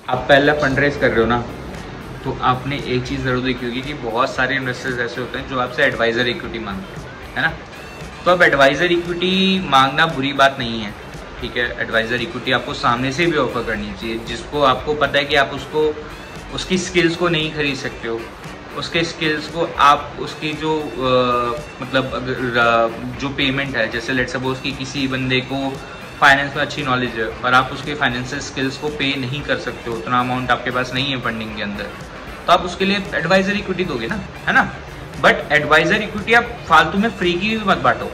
आप पहला fund raise कर रहे हो ना, तो आपने एक चीज़ ज़रूर देखी होगी कि बहुत सारे इन्वेस्टर्स ऐसे होते हैं जो आपसे एडवाइज़र इक्विटी मांगते हैं, है ना। तो अब एडवाइज़र इक्विटी मांगना बुरी बात नहीं है, ठीक है। एडवाइज़र इक्विटी आपको सामने से भी ऑफर करनी चाहिए, जिसको आपको पता है कि आप उसको उसकी स्किल्स को नहीं खरीद सकते हो, उसके स्किल्स को आप उसकी जो मतलब अगर जो पेमेंट है, जैसे लेट्स सपोज कि किसी बंदे को फाइनेंस में अच्छी नॉलेज है और आप उसके फाइनेंशियल स्किल्स को पे नहीं कर सकते हो, उतना अमाउंट आपके पास नहीं है फंडिंग के अंदर, तो आप उसके लिए एडवाइज़र इक्विटी दोगे ना, है ना। बट एडवाइज़र इक्विटी आप फालतू में फ्री की भी मत बांटो।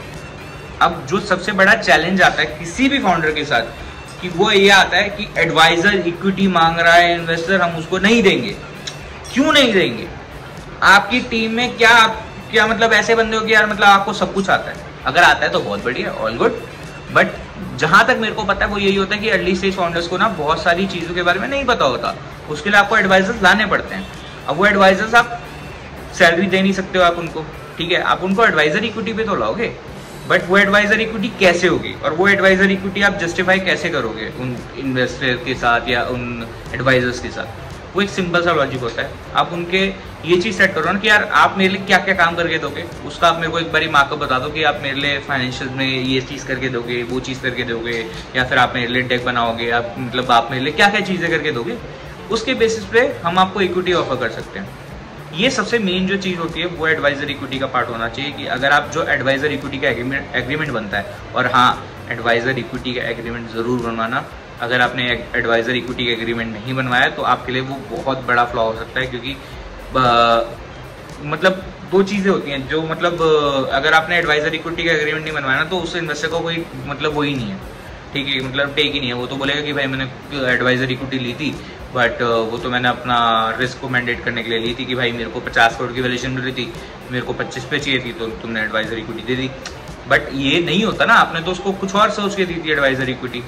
अब जो सबसे बड़ा चैलेंज आता है किसी भी फाउंडर के साथ कि वो ये आता है कि एडवाइज़र इक्विटी मांग रहा है इन्वेस्टर, हम उसको नहीं देंगे। क्यों नहीं देंगे? आपकी टीम में क्या मतलब ऐसे बंदे हो कि यार मतलब आपको सब कुछ आता है, अगर आता है तो बहुत बढ़िया, ऑल गुड। बट जहां तक मेरे को पता है वो यही होता है कि अर्ली स्टेज फाउंडर्स को ना बहुत सारी चीज़ों के बारे में नहीं पता होता, उसके लिए आपको एडवाइजर्स लाने पड़ते हैं। अब वो एडवाइजर्स आप सैलरी दे नहीं सकते हो आप उनको, ठीक है, आप उनको एडवाइजर इक्विटी पे तो लाओगे, बट वो एडवाइजर इक्विटी कैसे होगी और वो एडवाइजर इक्विटी आप जस्टिफाई कैसे करोगे उन इन्वेस्टर के साथ या उन एडवाइजर्स के साथ? वो एक सिंपल सा लॉजिक होता है। आप उनके ये चीज़ सेट करो ना कि यार आप मेरे लिए क्या क्या काम करके दोगे, उसका आप मेरे को एक बारी मार्कअप बता दो कि आप मेरे लिए फाइनेंशियल में ये चीज़ करके दोगे, वो चीज़ करके दोगे, या फिर आप मेरे लिए डेक बनाओगे, आप मतलब आप मेरे लिए क्या क्या चीज़ें करके दोगे, उसके बेसिस पे हम आपको इक्विटी ऑफर कर सकते हैं। ये सबसे मेन जो चीज़ होती है वो एडवाइजर इक्विटी का पार्ट होना चाहिए कि अगर आप जो एडवाइजर इक्विटी का एग्रीमेंट बनता है, और हाँ, एडवाइजर इक्विटी का एग्रीमेंट ज़रूर बनवाना। अगर आपने एडवाइजर इक्विटी का एग्रीमेंट नहीं बनवाया तो आपके लिए वो बहुत बड़ा फ्लॉ हो सकता है, क्योंकि मतलब दो चीज़ें होती हैं जो मतलब अगर आपने एडवाइजर इक्विटी का एग्रीमेंट नहीं बनवाया ना तो उस इन्वेस्टर को कोई मतलब वो ही नहीं है, ठीक है, मतलब टेक ही नहीं है। वो तो बोलेगा कि भाई मैंने एडवाइजर इक्विटी ली थी, बट वो तो मैंने अपना रिस्क को मैंडेट करने के लिए ली थी कि भाई मेरे को 50 करोड़ की वैल्यूएशन मिल रही थी, मेरे को 25 पे चाहिए थी, तो तुमने एडवाइजर इक्विटी दे दी। बट ये नहीं होता ना, आपने तो उसको कुछ और सोच के दी थी एडवाइजर इक्विटी,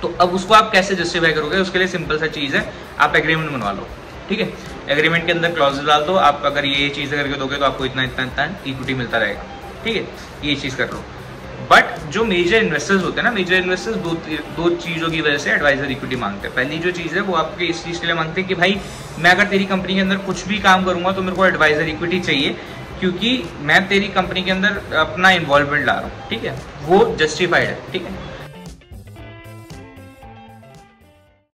तो अब उसको आप कैसे जस्टिफाई करोगे? उसके लिए सिंपल सा चीज़ है, आप एग्रीमेंट बनवा लो, ठीक है। एग्रीमेंट के अंदर क्लॉज डाल दो, आप अगर ये चीज़ें करके दोगे तो आपको इतना इतना इतना इक्विटी मिलता रहेगा, ठीक है, ये चीज़ कर लो। बट जो मेजर इन्वेस्टर्स होते हैं ना, मेजर इन्वेस्टर्स दो चीज़ों की वजह से एडवाइजर इक्विटी मांगते हैं। पहली जो चीज़ है वो आपके इस चीज़ के लिए मांगते हैं कि भाई मैं अगर तेरी कंपनी के अंदर कुछ भी काम करूँगा तो मेरे को एडवाइजर इक्विटी चाहिए, क्योंकि मैं तेरी कंपनी के अंदर अपना इन्वॉल्वमेंट ला रहा हूँ, ठीक है, वो जस्टिफाइड है, ठीक है।